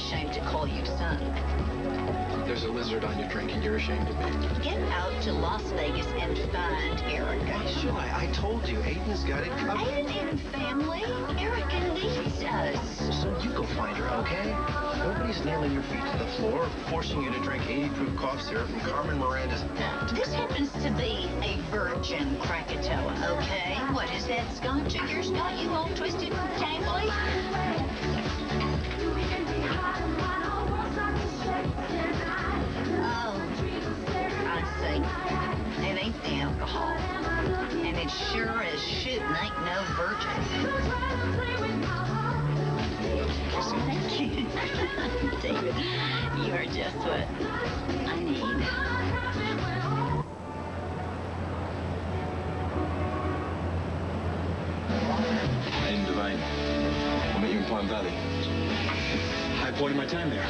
ashamed to call you son. There's a lizard on your drink and you're ashamed of me. Get out to Las Vegas and find Erica. Why should I? I told you, Aiden's got it covered. Aiden and family, Erica needs us. So you go find her, okay? Nobody's nailing your feet to the floor, forcing you to drink 80 proof cough syrup from Carmen Miranda's. This happens to be a virgin Krakatoa, okay? What is that scotch of yours got you all twisted and tangly? Oh, I see. It ain't the alcohol. And it sure as shit ain't no virgin. David, you are just what I need. Aidan Devane. I met you in Pine Valley. High point of my time there.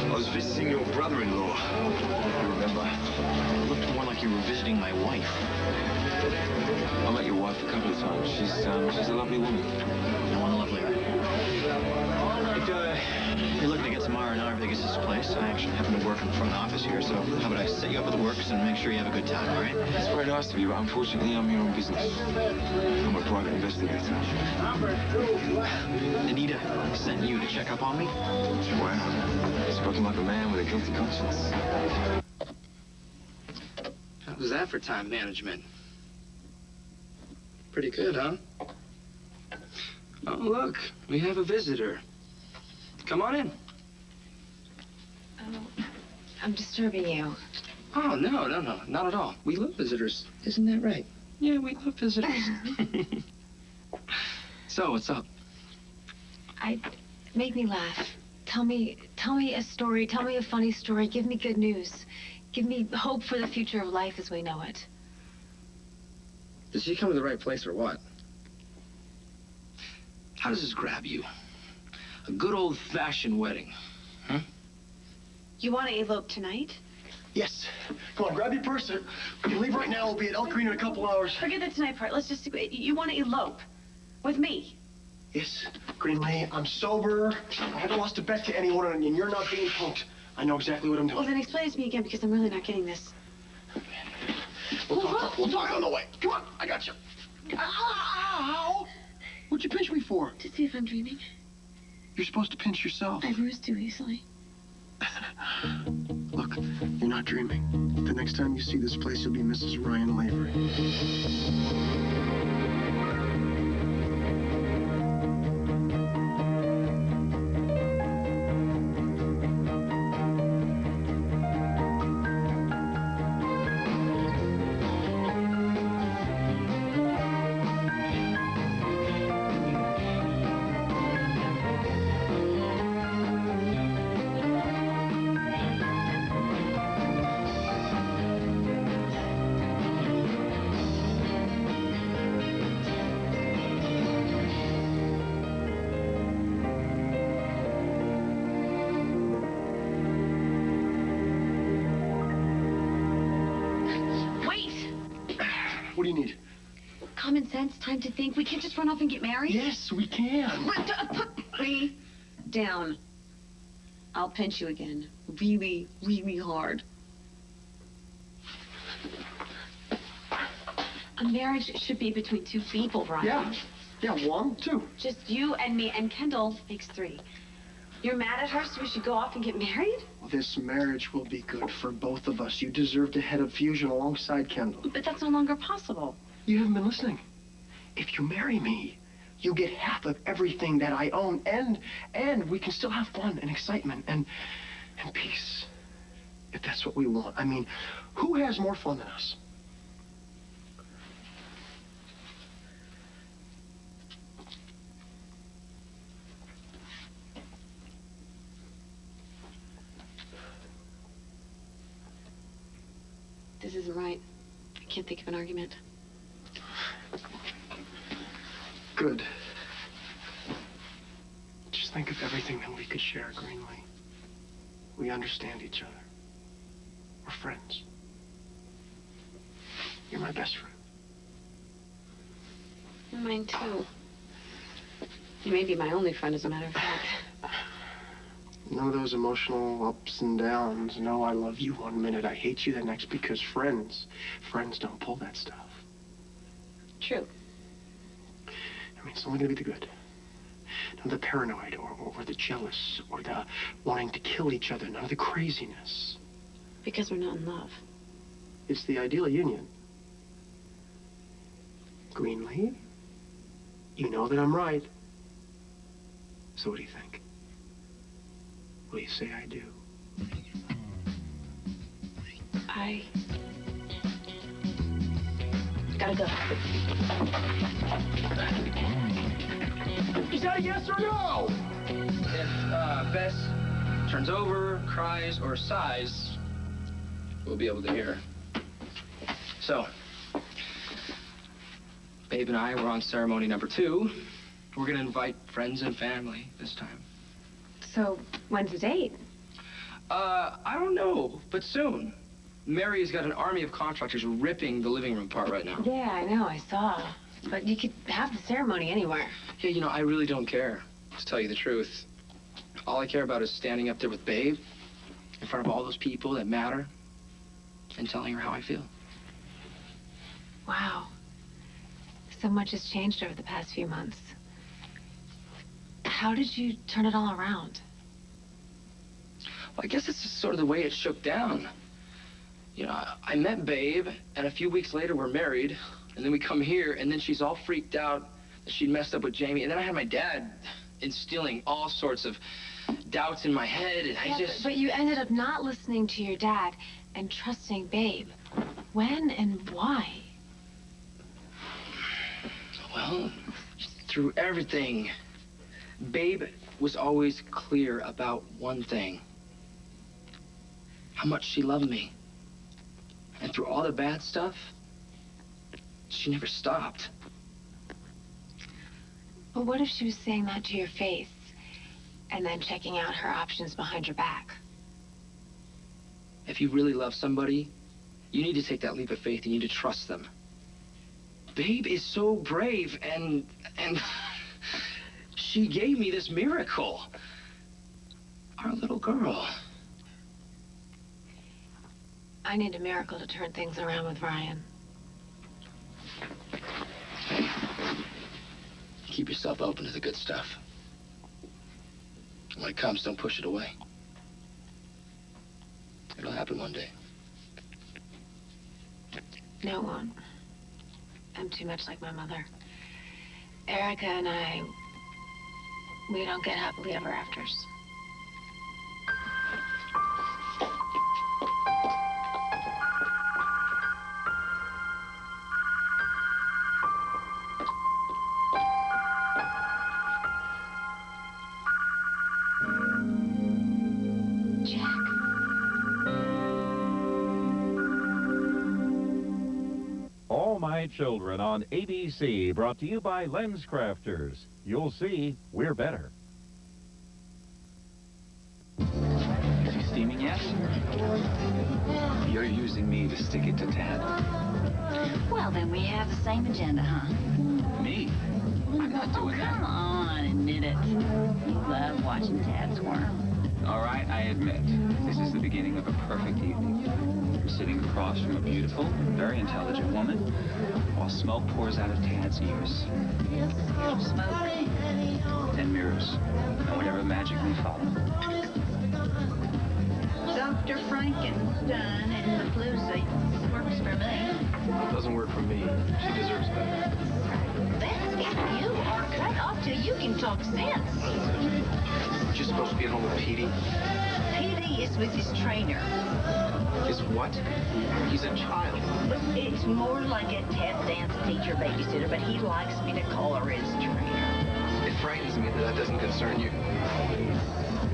I was visiting your brother-in-law. If you remember. It looked more like you were visiting my wife. I met your wife a couple of times. She's a lovely woman. No one lovelier. If you're looking to get some R&R at Vegas' place, I actually happen to work in the front office here, so how about I set you up with the works and make sure you have a good time, all right? It's very nice of you, but unfortunately I'm here on business. I'm a private investigator. Anita sent you to check up on me? Wow. Spoken like a man with a guilty conscience. How was that for time management? Pretty good, huh? Oh, look, we have a visitor. Come on in. Oh, I'm disturbing you. Oh, no, not at all. We love visitors. Isn't that right? Yeah, we love visitors. So, what's up? Make me laugh. Tell me a story. Tell me a funny story. Give me good news. Give me hope for the future of life as we know it. Did she come to the right place or what? How does this grab you? A good old-fashioned wedding, huh? You want to elope tonight? Yes. Come on, grab your purse. We can leave right now. We'll be at Elk Green in a couple hours. Forget the tonight part. Let's just... You want to elope with me? Yes, Greenlee, I'm sober. I haven't lost a bet to anyone, and you're not being punked. I know exactly what I'm doing. Well, then explain it to me again, because I'm really not getting this. We'll talk on the way. Come on, I got you. Ow! What'd you pinch me for? To see if I'm dreaming. You're supposed to pinch yourself. I bruise too easily. Look, you're not dreaming. The next time you see this place, you'll be Mrs. Ryan Lavery. What do you need? Common sense, time to think. We can't just run off and get married. Yes, we can. Put me down. I'll pinch you again. Really, really hard. A marriage should be between two people, Ryan. Yeah, one, two. Just you and me, and Kendall makes three. You're mad at her, so we should go off and get married? This marriage will be good for both of us. You deserve to head up Fusion alongside Kendall. But that's no longer possible. You haven't been listening. If you marry me, you get half of everything that I own, and we can still have fun and excitement and peace. If that's what we want. I mean, who has more fun than us? This isn't right. I can't think of an argument. Good. Just think of everything that we could share, Greenlee. We understand each other. We're friends. You're my best friend. Mine too. You may be my only friend, as a matter of fact. None of those emotional ups and downs. No, I love you one minute, I hate you the next, because friends don't pull that stuff. True. I mean, it's only gonna be the good. None of the paranoid or the jealous or the wanting to kill each other. None of the craziness. Because we're not in love. It's the ideal union. Greenlee, you know that I'm right. So what do you think? Will you say I do? I gotta go. Is that a yes or no? If Bess turns over, cries, or sighs, we'll be able to hear her. So, Babe and I were on ceremony number 2. We're gonna invite friends and family this time. So, when's the date? I don't know, but soon. Mary's got an army of contractors ripping the living room apart right now. Yeah, I know, I saw. But you could have the ceremony anywhere. Yeah, you know, I really don't care, to tell you the truth. All I care about is standing up there with Babe, in front of all those people that matter, and telling her how I feel. Wow. So much has changed over the past few months. How did you turn it all around? Well, I guess it's just sort of the way it shook down. You know, I met Babe, and a few weeks later we're married, and then we come here, and then she's all freaked out that she'd messed up with Jamie, and then I had my dad instilling all sorts of doubts in my head, and But you ended up not listening to your dad and trusting Babe. When and why? Well, through everything, Babe was always clear about one thing. How much she loved me. And through all the bad stuff, she never stopped. But what if she was saying that to your face and then checking out her options behind your back? If you really love somebody, you need to take that leap of faith and you need to trust them. Babe is so brave and she gave me this miracle. Our little girl. I need a miracle to turn things around with Ryan. Keep yourself open to the good stuff. When it comes, don't push it away. It'll happen one day. No, it won't. I'm too much like my mother. Erica and I, we don't get happily ever afters. All My Children on ABC, brought to you by LensCrafters. You'll see, we're better. Is he steaming yet? You're using me to stick it to Tad. Well, then we have the same agenda, huh? Me? I'm not doing that. Come on, admit it. You love watching Tad squirm. All right, I admit, this is the beginning of a perfect evening. I'm sitting across from a beautiful, very intelligent woman, while smoke pours out of Tad's ears. Smoke. And mirrors, and whatever magic may follow. Dr. Frankenstein in the blue suit works for me. It doesn't work for me. She deserves better. That's if you are cut off till you can talk sense. You're supposed to be at home with Petey. Petey is with his trainer. Is what? He's a child. It's more like a tap dance teacher babysitter, but he likes me to call her his trainer. It frightens me that doesn't concern you.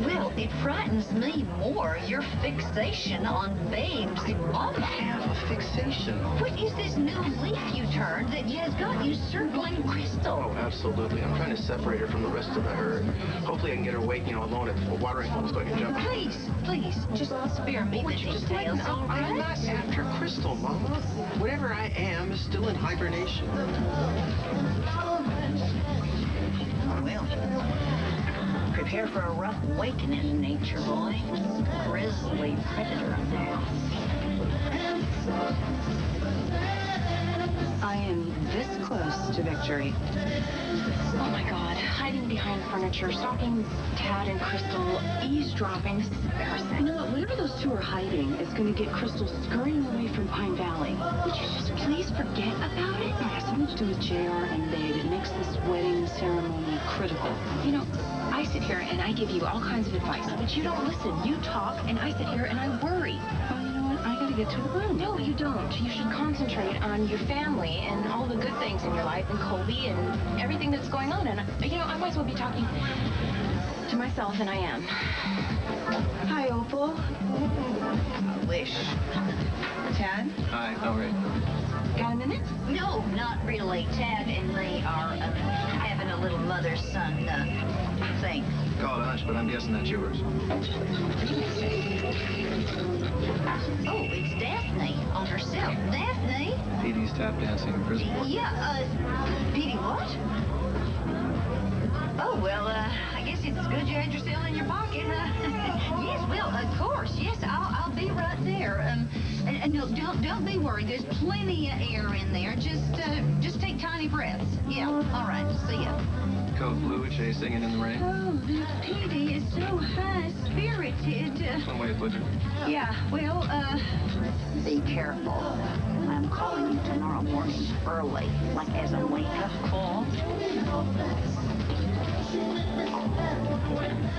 Well, it frightens me more your fixation on Babe's mama. I have a fixation. What is this new leaf you turned that has got you circling Crystal? Oh, absolutely. I'm trying to separate her from the rest of the herd. Hopefully I can get her weight, alone at the watering hole so I can jump. Please, just spare me the details, all right? I'm not after Crystal, Mama. Whatever I am is still in hibernation. Well, Prepare for a rough awakening in nature, boy. Grizzly predator on there. I am this close to victory. Oh my God, hiding behind furniture, stalking Tad and Crystal, eavesdropping. This is embarrassing. You know what, whatever those two are hiding is going to get Crystal scurrying away from Pine Valley. Would you just please forget about it? It has something to do with JR and Babe. It makes this wedding ceremony critical. You know, I sit here and I give you all kinds of advice, but you don't listen. You talk, and I sit here and I worry. Well, you know what? I gotta get to the room. No, you don't. You should concentrate on your family and all the good things in your life and Colby and everything that's going on. And, you know, I might as well be talking to myself than I am. Hi, Opal. I wish. Tad? Hi, all right. Got a minute? No, not really. Tad and Ray are having a little mother-son thing. Call it lunch, but I'm guessing that's yours. Oh, it's Daphne on herself. Daphne? Petey's tap dancing in prison. Yeah, Petey, what? Oh, well, I guess it's good you had your cell in your pocket, huh? Yes, well, of course. Yes, I'll be right there. And no, don't be worried. There's plenty of air in there. Just take tiny breaths. Yeah, all right. See ya. Code Blue, Chase singing in the rain. Oh, Petey is so high-spirited. One way to put it. Yeah, well, be careful. I'm calling you tomorrow morning early, like as a wake-up call.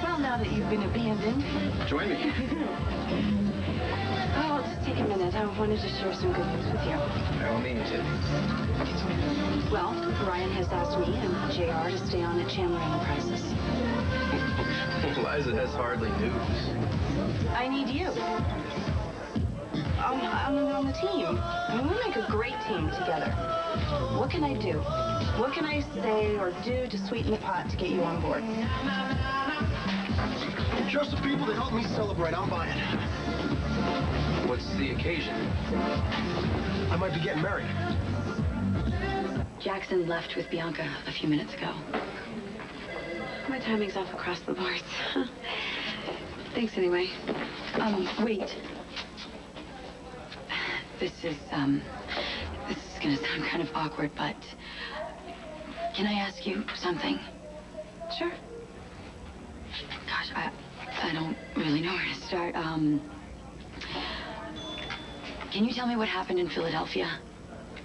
Well, now that you've been abandoned. Join me. Oh, I'll just take a minute. I wanted to share some good news with you. By all means. Well, Ryan has asked me and JR to stay on at Chandler Enterprises. Liza has hardly news. I need you. I'm on the team. I mean, we make a great team together. What can I do? What can I say or do to sweeten the pot to get you on board? Just the people that help me celebrate. I'm buying. What's the occasion? I might be getting married. Jackson left with Bianca a few minutes ago. My timing's off across the board. Thanks anyway. Wait. This is gonna sound kind of awkward, but can I ask you something? Sure. Gosh, I don't really know where to start. Can you tell me what happened in Philadelphia?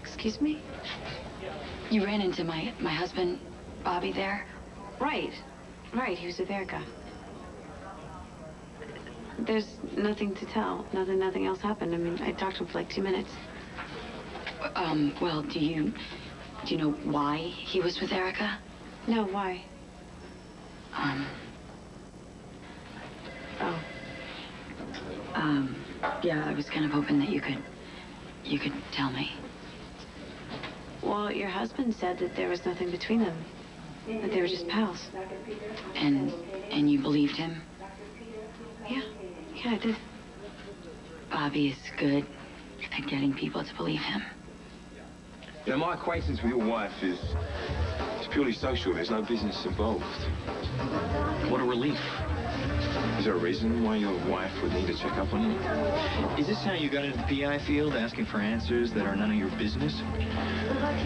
Excuse me? You ran into my husband, Bobby, there? Right. He was with Erica. There's nothing to tell. Nothing else happened. I mean, I talked to him for like 2 minutes. Well, do you know why he was with Erica? No, why? Yeah, I was kind of hoping that you could tell me. Well, your husband said that there was nothing between them. That they were just pals. And you believed him? Yeah, I did. Bobby is good at getting people to believe him. You know, my acquaintance with your wife is purely social. There's no business involved. What a relief. Is there a reason why your wife would need to check up on you? Is this how you got into the PI field, asking for answers that are none of your business?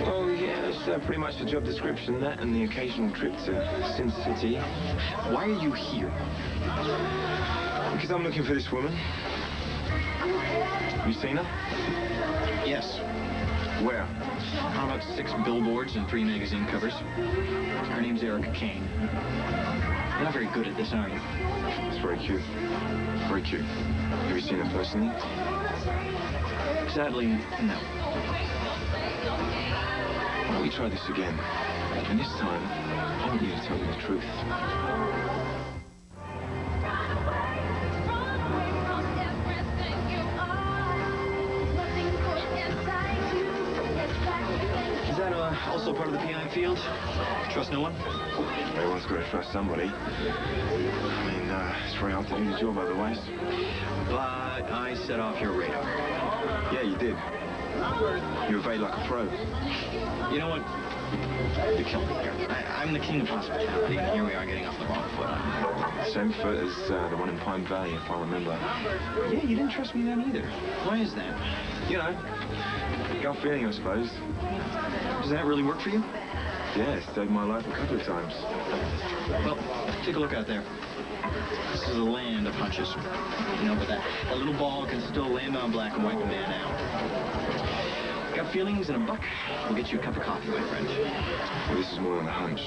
Oh, yeah, that's pretty much the job description. That and the occasional trip to Sin City. Why are you here? Because I'm looking for this woman. You seen her? Yes. Where? On about 6 billboards and 3 magazine covers. Her name's Erica Kane. You're not very good at this, are you? It's very cute. Very cute. Have you seen her personally? Sadly, no. Why don't we try this again? And this time, I want you to tell me the truth. Is that also part of the PI field? Trust no one? Everyone's got to trust somebody. I mean, it's very hard to do the job otherwise. But I set off your radar. Yeah, you did. You evade like a pro. You know what? You killed me here. I'm the king of hospitality, and here we are getting off the wrong foot. Same foot as the one in Pine Valley, if I remember. Yeah, you didn't trust me then either. Why is that? You know, gut feeling, I suppose. Does that really work for you? Yeah, it's saved my life a couple of times. Well, take a look out there. This is a land of hunches. You know, but that little ball can still land on black and wipe a man out. Got feelings and a buck? We'll get you a cup of coffee, my friend. Well, this is more than a hunch.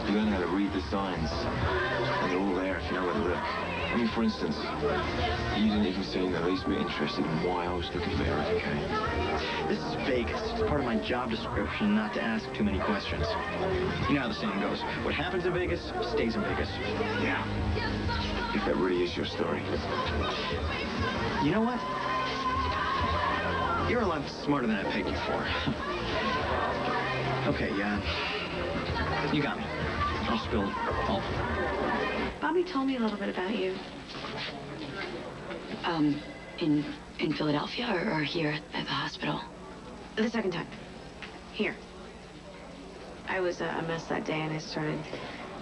You learn how to read the signs, and they're all there if you know where to look. I mean, for instance, you didn't even seem the least bit interested in why I was looking for Erica Kane. This is Vegas. It's part of my job description not to ask too many questions. You know how the saying goes. What happens in Vegas stays in Vegas. Yeah. If that really is your story. You know what? You're a lot smarter than I pegged you for. Okay, yeah. You got me. I'll spill all. Bobby told me a little bit about you. In Philadelphia or here at the hospital? The second time. Here. I was a mess that day, and I started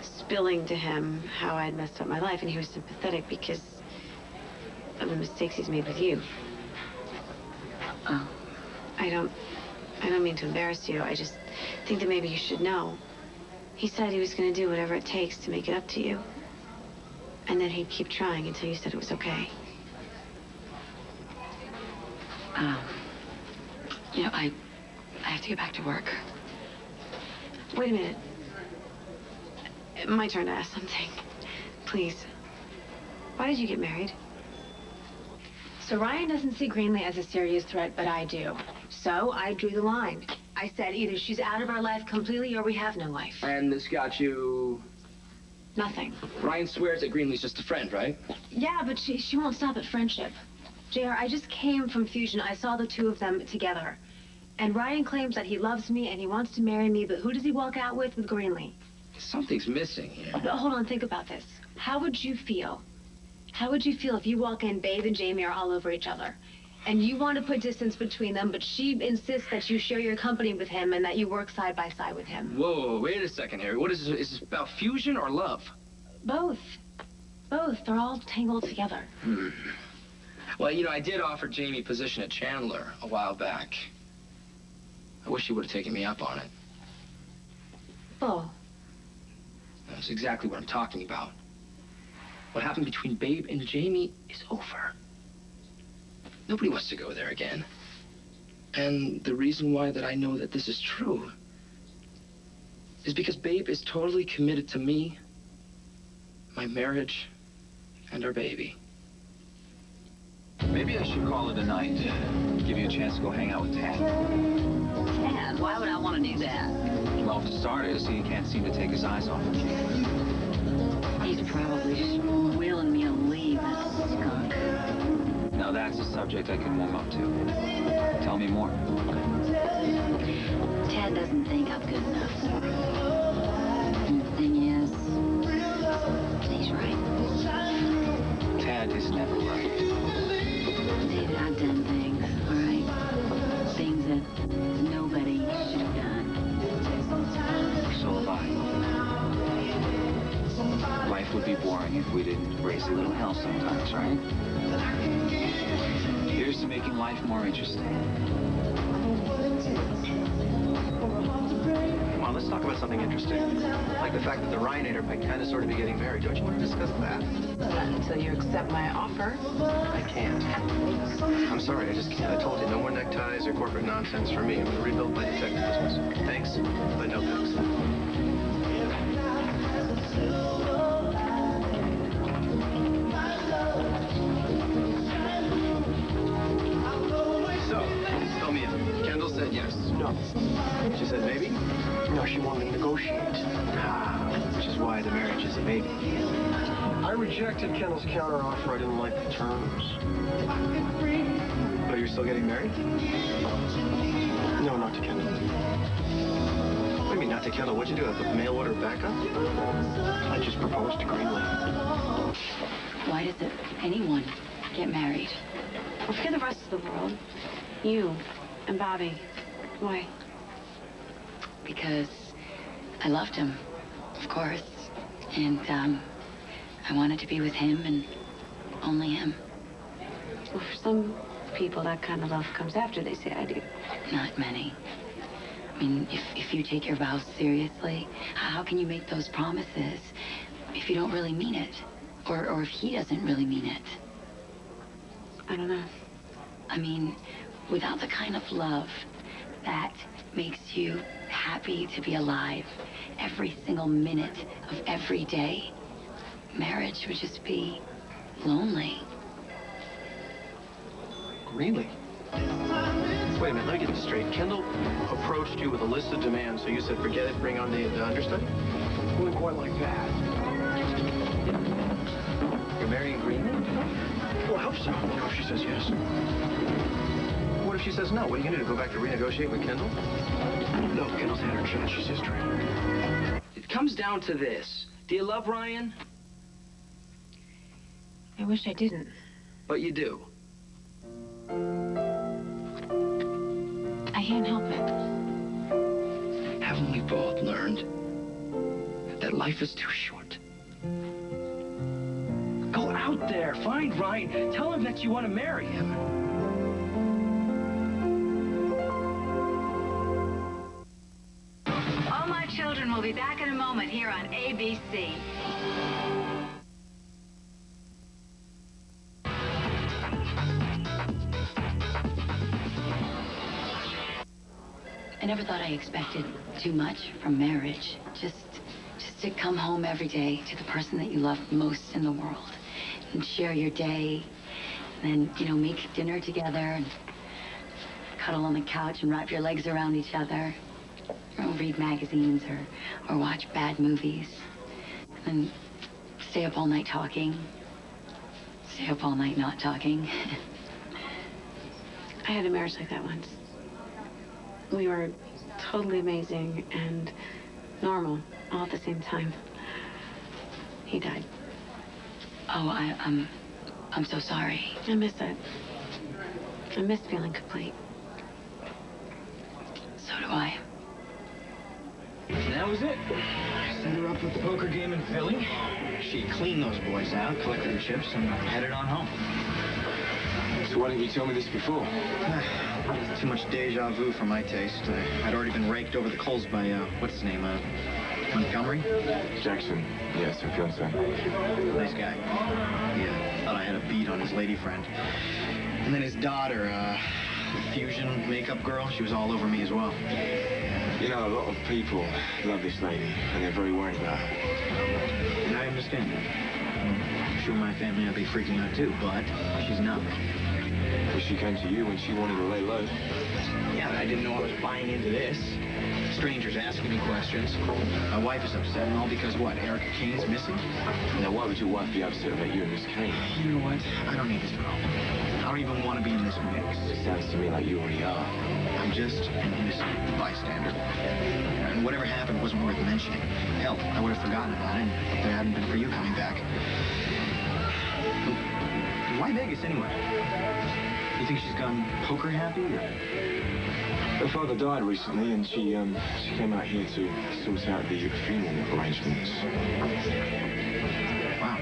spilling to him how I'd messed up my life, and he was sympathetic because of the mistakes he's made with you. Oh. I don't mean to embarrass you. I just think that maybe you should know. He said he was going to do whatever it takes to make it up to you. And then he'd keep trying until you said it was okay. You know, I have to get back to work. Wait a minute. My turn to ask something. Please. Why did you get married? So Ryan doesn't see Greenlee as a serious threat, but I do. So I drew the line. I said either she's out of our life completely or we have no life. And this got you... Nothing. Ryan swears that Greenlee's just a friend, right? Yeah, but she won't stop at friendship. JR, I just came from Fusion. I saw the two of them together. And Ryan claims that he loves me and he wants to marry me, but who does he walk out with Greenlee? Something's missing here. But hold on, think about this. How would you feel? How would you feel if you walk in, Babe and Jamie are all over each other, and you want to put distance between them, but she insists that you share your company with him and that you work side by side with him? Whoa, wait a second, Harry. What is this? Is this about fusion or love? Both. Both. They're all tangled together. Well, you know, I did offer Jamie a position at Chandler a while back. I wish he would have taken me up on it. Oh. That's exactly what I'm talking about. What happened between Babe and Jamie is over. Nobody wants to go there again. And the reason why that I know that this is true is because Babe is totally committed to me, my marriage, and our baby. Maybe I should call it a night. Give you a chance to go hang out with Tad. Tad? Why would I want to do that? Well, for starters, he can't seem to take his eyes off of you. He's probably just willing me to leave, that skunk. Now that's a subject I can warm up to. Tell me more. Tad doesn't think I'm good enough for him. And the thing is, he's right. Tad is never right. David, I've done things, all right? Things that nobody should have done. So have I. Life would be boring if we didn't raise a little hell sometimes, right? Here's to making life more interesting. Come on, let's talk about something interesting. Like the fact that the Ryanator might kind of sort of be getting married. Don't you want to discuss that? Not until you accept my offer. I can't. I'm sorry, I just can't. I told you, no more neckties or corporate nonsense for me. I'm going to rebuild my detective business. Thanks, but no thanks. So, fill me in. Kendall said yes. No. She said maybe? No, she wanted to negotiate. Which is why the marriage is a maybe. I rejected Kendall's counteroffer. I didn't like the terms. But you're still getting married? No, not to Kendall. What do you mean, not to Kendall? What'd you do, a mail order backup? I just proposed to Greenlee. Why does anyone get married? Well, forget the rest of the world. You and Bobby. Why? Because I loved him, of course. And, I wanted to be with him and only him. Well, for some people, that kind of love comes after they say I do. Not many. I mean, if you take your vows seriously, how can you make those promises if you don't really mean it? Or if he doesn't really mean it? I don't know. I mean, without the kind of love that makes you happy to be alive every single minute of every day, marriage would just be lonely. Really? Wait a minute, let me get this straight. Kendall approached you with a list of demands, so you said, forget it, bring on the understudy? It wasn't quite like that. You're marrying Greenlee? Well, I hope so. You know, if she says yes. What if she says no? What are you going to do, go back to renegotiate with Kendall? No, Kendall's had her chance. She's history. It comes down to this. Do you love Ryan? I wish I didn't. But you do. I can't help it. Haven't we both learned that life is too short? Go out there, find Ryan, tell him that you want to marry him. All My Children will be back in a moment here on ABC. I never thought I expected too much from marriage. Just to come home every day to the person that you love most in the world and share your day, and then, you know, make dinner together and cuddle on the couch and wrap your legs around each other, or read magazines or watch bad movies, and stay up all night talking, stay up all night not talking. I had a marriage like that once. We were totally amazing and normal all at the same time. He died. Oh, I'm so sorry. I miss it. I miss feeling complete. So do I. And that was it. Set her up with the poker game in Philly. She cleaned those boys out, collected the chips, and headed on home. So why didn't you tell me this before? Too much deja vu for my taste. I'd already been raked over the coals by, what's his name, Montgomery? Jackson. Yes, her fiance. Nice guy. Yeah, thought I had a beat on his lady friend. And then his daughter, the fusion makeup girl, she was all over me as well. You know, a lot of people love this lady, and they're very worried about her. And I understand that. I'm sure my family would be freaking out too, but she's not. Well, she came to you when she wanted to lay low. Yeah, I didn't know I was buying into this. Strangers asking me questions. My wife is upset, and all because what? Erica Kane's missing? Now, why would your wife be upset about you and Miss Kane? You know what? I don't need this problem. I don't even want to be in this mix. It sounds to me like you already are. I'm just an innocent bystander. And whatever happened wasn't worth mentioning. Hell, I would have forgotten about it if there hadn't been for you coming back. Why Vegas, anyway? You think she's gone poker happy, or? Her father died recently, and she came out here to sort out the funeral arrangements. Wow.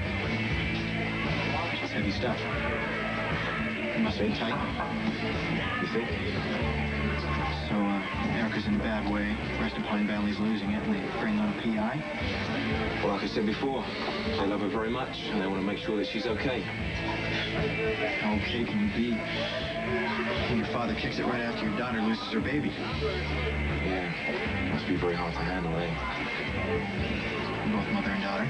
It's heavy stuff. It must be tight. You think? So, Erica's in a bad way. Rest of Pine Valley's losing it, and they bring on a PI? Well, like I said before, they love her very much, and they want to make sure that she's okay. How okay can you be when your father kicks it right after your daughter loses her baby? Yeah, must be very hard to handle, eh? Both mother and daughter.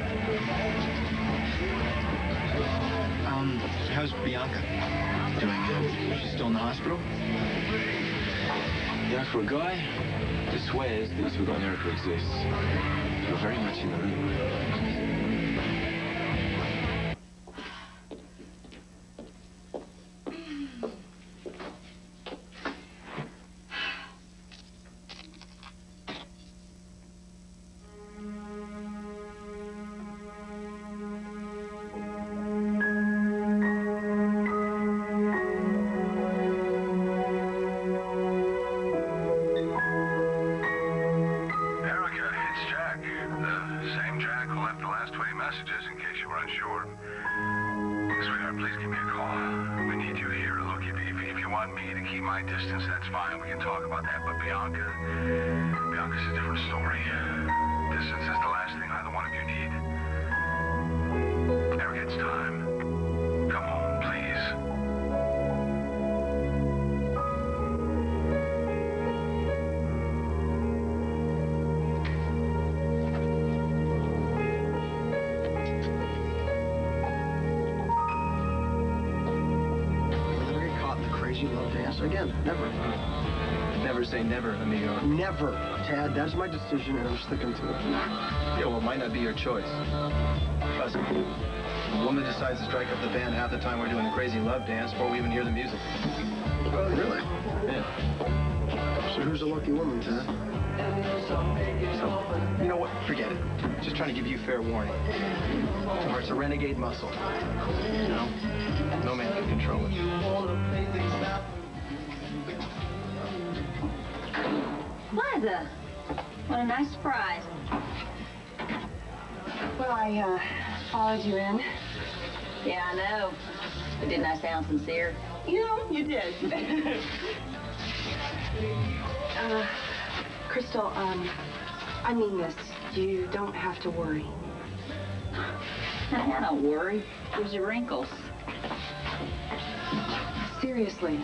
How's Bianca doing? She's still in the hospital? You know, for a guy who swears that he's forgotten Erica exists, you're very much in the loop. Erica, it's Jack. messages in case you were unsure. Sweetheart, please give me a call. We need you here. Look, if you want me to keep my distance, that's fine. We can talk about that. But Bianca's a different story. Distance is the last thing either one of you need. Never gets time. Come home, please. Crazy love dance again. Never. Never say never, amigo. Never, Tad. That's my decision, and I'm sticking to it. Yeah, well, it might not be your choice. Trust me. A woman decides to strike up the band half the time we're doing the crazy love dance before we even hear the music. Oh, really? Yeah. So who's the lucky woman, Tad? So, you know what? Forget it. Just trying to give you fair warning. Your heart's a renegade muscle. You know? No man can control it. Liza, what a nice surprise. Well, I followed you in. Yeah, I know. But didn't I sound sincere? You know, you did. Crystal, I mean this. You don't have to worry. I don't worry. There's your wrinkles. Seriously,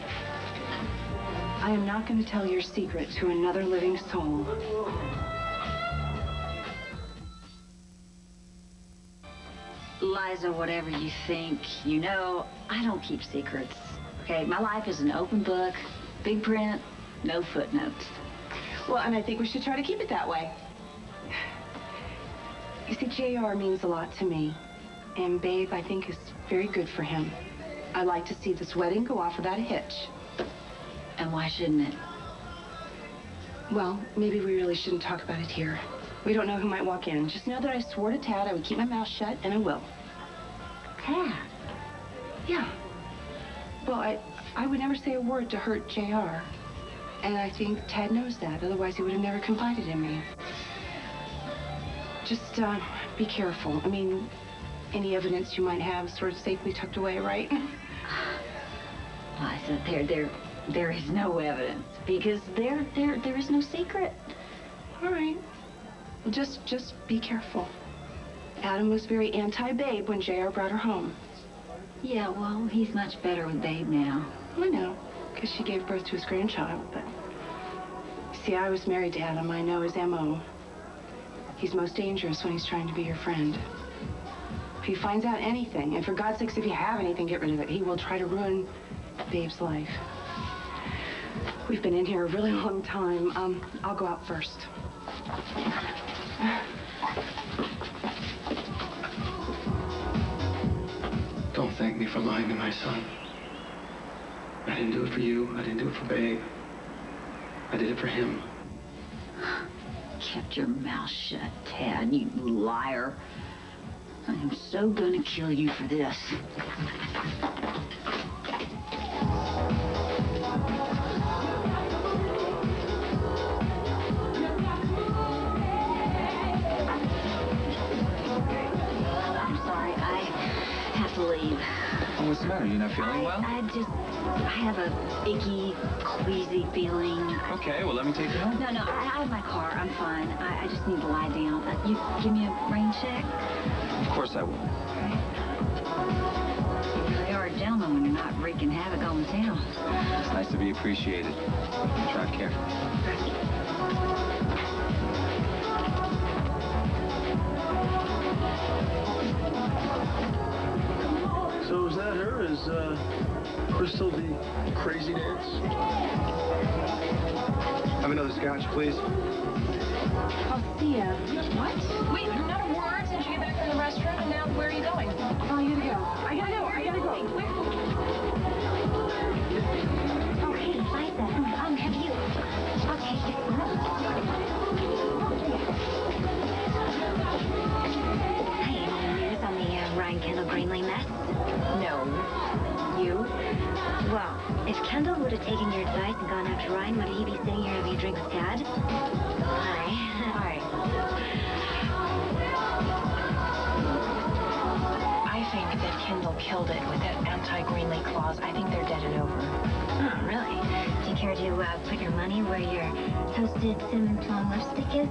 I am not going to tell your secret to another living soul. Liza, whatever you think, you know, I don't keep secrets. Okay, my life is an open book, big print, no footnotes. Well, and I think we should try to keep it that way. You see, JR means a lot to me. And Babe, I think, is very good for him. I'd like to see this wedding go off without a hitch. And why shouldn't it? Well, maybe we really shouldn't talk about it here. We don't know who might walk in. Just know that I swore to Tad I would keep my mouth shut, and I will. Tad? Yeah. Well, I would never say a word to hurt JR. And I think Tad knows that. Otherwise, he would have never confided in me. Just, be careful. I mean, any evidence you might have sort of safely tucked away, right? Liza, there is no evidence. Because there is no secret. All right. Well, just be careful. Adam was very anti-Babe when JR brought her home. Yeah, well, he's much better with Babe now. I know, because she gave birth to his grandchild, but... See, I was married to Adam. I know his M.O. He's most dangerous when he's trying to be your friend. If he finds out anything, and for God's sakes, if you have anything, get rid of it. He will try to ruin Babe's life. We've been in here a really long time. I'll go out first. Don't thank me for lying to my son. I didn't do it for you. I didn't do it for Babe. I did it for him. Kept your mouth shut, Tad, you liar. I am so gonna kill you for this. I'm sorry, I have to leave. Oh, what's the matter? You're not feeling well? I have a icky, queasy feeling. Okay, well, let me take you home. No, I have my car. I'm fine. I just need to lie down. You give me a rain check? Of course I will. You really are a gentleman when you're not wreaking havoc on the town. It's nice to be appreciated. Drive carefully. So is that her? Is Crystal the crazy dance? Have another scotch, please. Althea. What? Wait, not a word since you get back from the restaurant, and now where are you going? Oh, I gotta go. Where? Oh, hey, Liza. Have you... Okay. Hey, any news on the Ryan Kendall Greenlee mess? No. You? Well, if Kendall would have taken your advice and gone after Ryan, would he be sitting here having a drink with Dad? Hi. killed it with that anti-Greenlee clause. I think they're dead and over. Oh, really? Do you care to put your money where your toasted cinnamon plum lipstick is?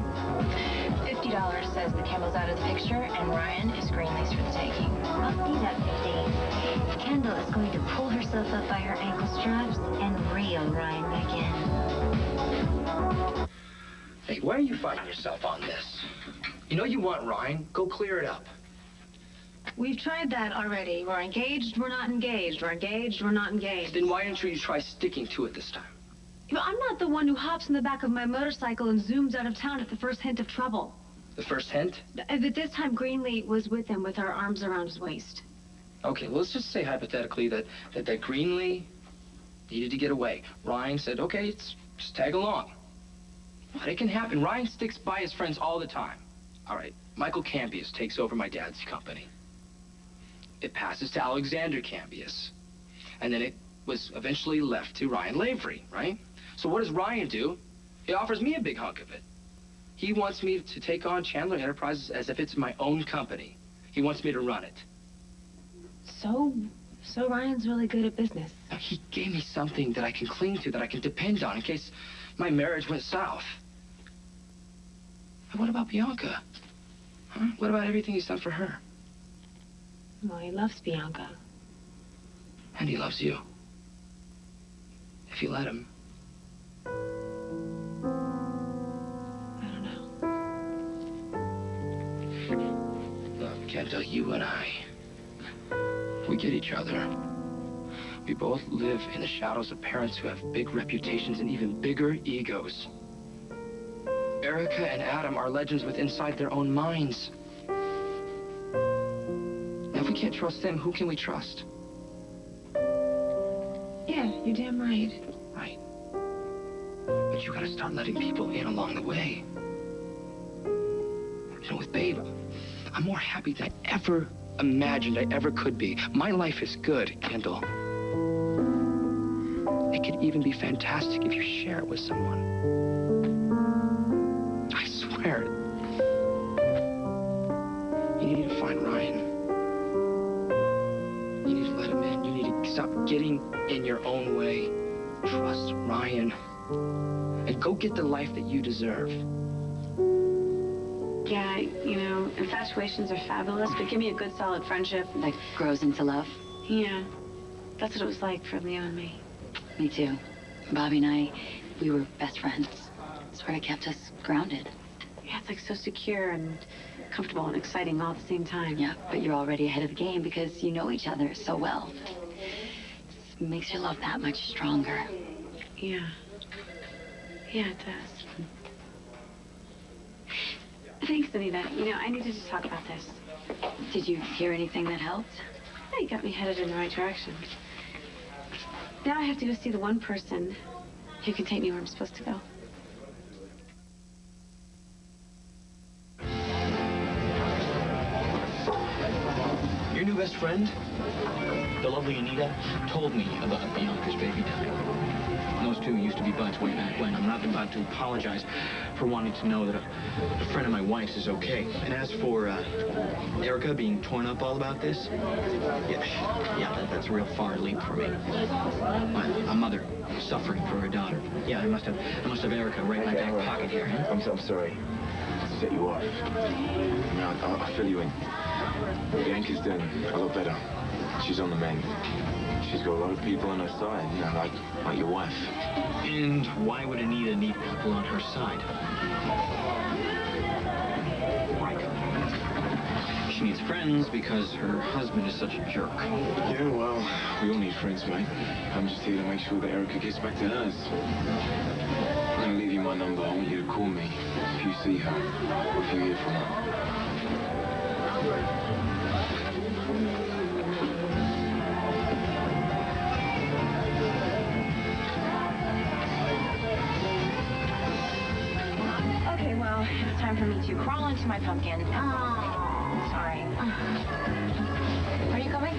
$50 says the Campbell's out of the picture, and Ryan is Greenlee's for the taking. I'll see that 50. Kendall is going to pull herself up by her ankle straps and reel Ryan back in. Hey, why are you fighting yourself on this? You know you want Ryan. Go clear it up. We've tried that already. We're engaged, we're not engaged. We're engaged, we're not engaged. Then why didn't you try sticking to it this time? But I'm not the one who hops in the back of my motorcycle and zooms out of town at the first hint of trouble. The first hint? But this time, Greenlee was with him with our arms around his waist. Okay, well, let's just say hypothetically that Greenlee needed to get away. Ryan said, okay, just tag along. But it can happen. Ryan sticks by his friends all the time. All right, Michael Cambius takes over my dad's company. It passes to Alexander Cambius. And then it was eventually left to Ryan Lavery, right? So what does Ryan do? He offers me a big hunk of it. He wants me to take on Chandler Enterprises as if it's my own company. He wants me to run it. So Ryan's really good at business. Now, he gave me something that I can cling to, that I can depend on in case my marriage went south. And what about Bianca? Huh? What about everything he's done for her? Well, he loves Bianca. And he loves you. If you let him. I don't know. Look, Kendall, you and I, we get each other. We both live in the shadows of parents who have big reputations and even bigger egos. Erica and Adam are legends with inside their own minds. Now, if we can't trust them, who can we trust? Yeah, you're damn right. Right. But you gotta start letting people in along the way. You know, with Babe, I'm more happy than I ever imagined I ever could be. My life is good, Kendall. It could even be fantastic if you share it with someone. I swear. You need to find Ryan. You need to let him in. You need to stop getting in your own way. Trust Ryan. And go get the life that you deserve. Yeah, you know, infatuations are fabulous, but give me a good, solid friendship. That grows into love? Yeah. That's what it was like for Leo and me. Me too. Bobby and I, we were best friends. Sort of kept us grounded. Yeah, it's like so secure and comfortable and exciting all at the same time. Yeah, but you're already ahead of the game because you know each other so well. It makes your love that much stronger. Yeah. Yeah, it does. Thanks, Anita. You know, I needed to talk about this. Did you hear anything that helped? Yeah, you got me headed in the right direction. Now I have to go see the one person who can take me where I'm supposed to go. Your new best friend, the lovely Anita, told me about Bianca's baby dying. Those two used to be buds way back when. I'm not about to apologize for wanting to know that a friend of my wife's is okay. And as for Erica being torn up all about this, yeah, that's a real far leap for me. A mother suffering for her daughter. Yeah, I must have Erica right in my back pocket here. Huh? I'm sorry to set you off. I'll fill you in. Bianca's doing a lot better. She's on the mend. She's got a lot of people on her side, you know, like your wife. And why would Anita need people on her side? She needs friends because her husband is such a jerk. Yeah, well, we all need friends, mate. I'm just here to make sure that Erica gets back to hers. I'm gonna leave you my number. I want you to call me if you see her or if you hear from her. Okay, well, it's time for me to crawl into my pumpkin. Oh, sorry. Are you coming?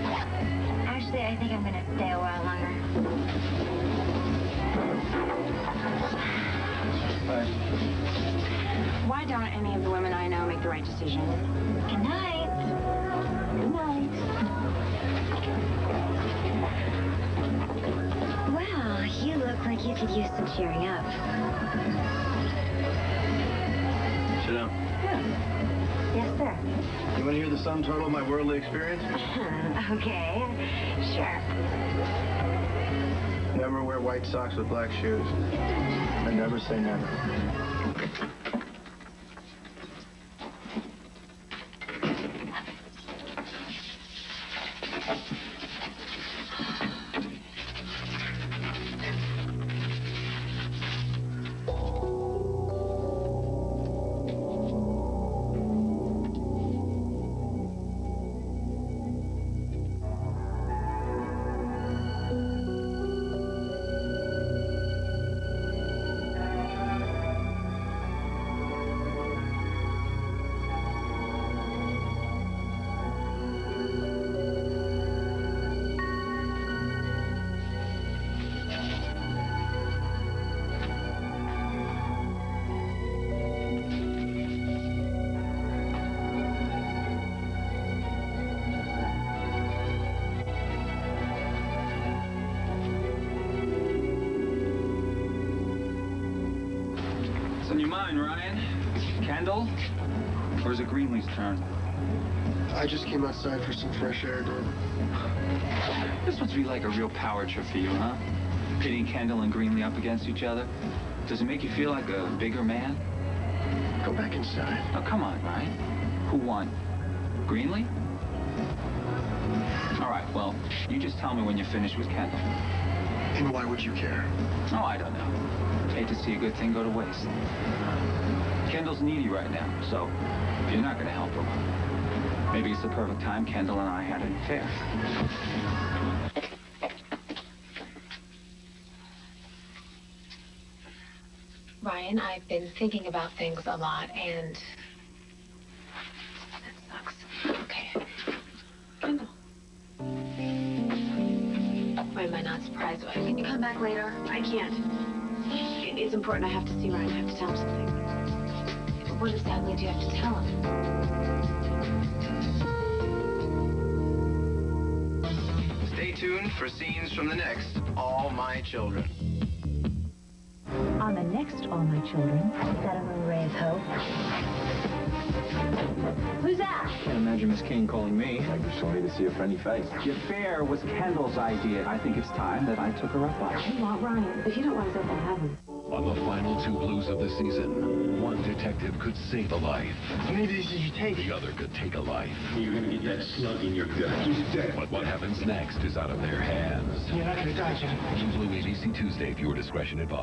Actually, I think I'm gonna stay a while longer. Why don't any of the women I know make the right decision? Good night. Good night. think you could use some cheering up. Sit down. Yes, sir. You want to hear the sum total of my worldly experience? Okay, sure. Never wear white socks with black shoes. I never say never. On your mind, Ryan? Kendall? Or is it Greenlee's turn? I just came outside for some fresh air, dude. This must be like a real power trip for you, huh? Pitting Kendall and Greenlee up against each other? Does it make you feel like a bigger man? Go back inside. Oh, come on, Ryan. Who won? Greenlee? All right, well, you just tell me when you're finished with Kendall. And why would you care? Oh, I don't know. Hate to see a good thing go to waste. Kendall's needy right now, so you're not going to help her. Maybe it's the perfect time Kendall and I had an affair. Ryan, I've been thinking about things a lot, and that sucks. Okay. Kendall. Why am I not surprised? Can you come back later? I can't. It's important. I have to see Ryan. I have to tell him something. What exactly do you have to tell him? Stay tuned for scenes from the next All My Children. On the next All My Children, is that a little ray of hope? Who's that? Can't imagine Miss King calling me. I just wanted to see a friendly face. The affair was Kendall's idea. I think it's time that I took her up on it. I want Ryan. If you don't want to let that happen. On the final 2 blues of the season, one detective could save a life. How many of these did you take? The other could take a life. You're gonna get that slug in your gut. He's dead. But what happens next is out of their hands. You're not gonna die, Jim. Blue ABC Tuesday, viewer discretion advised.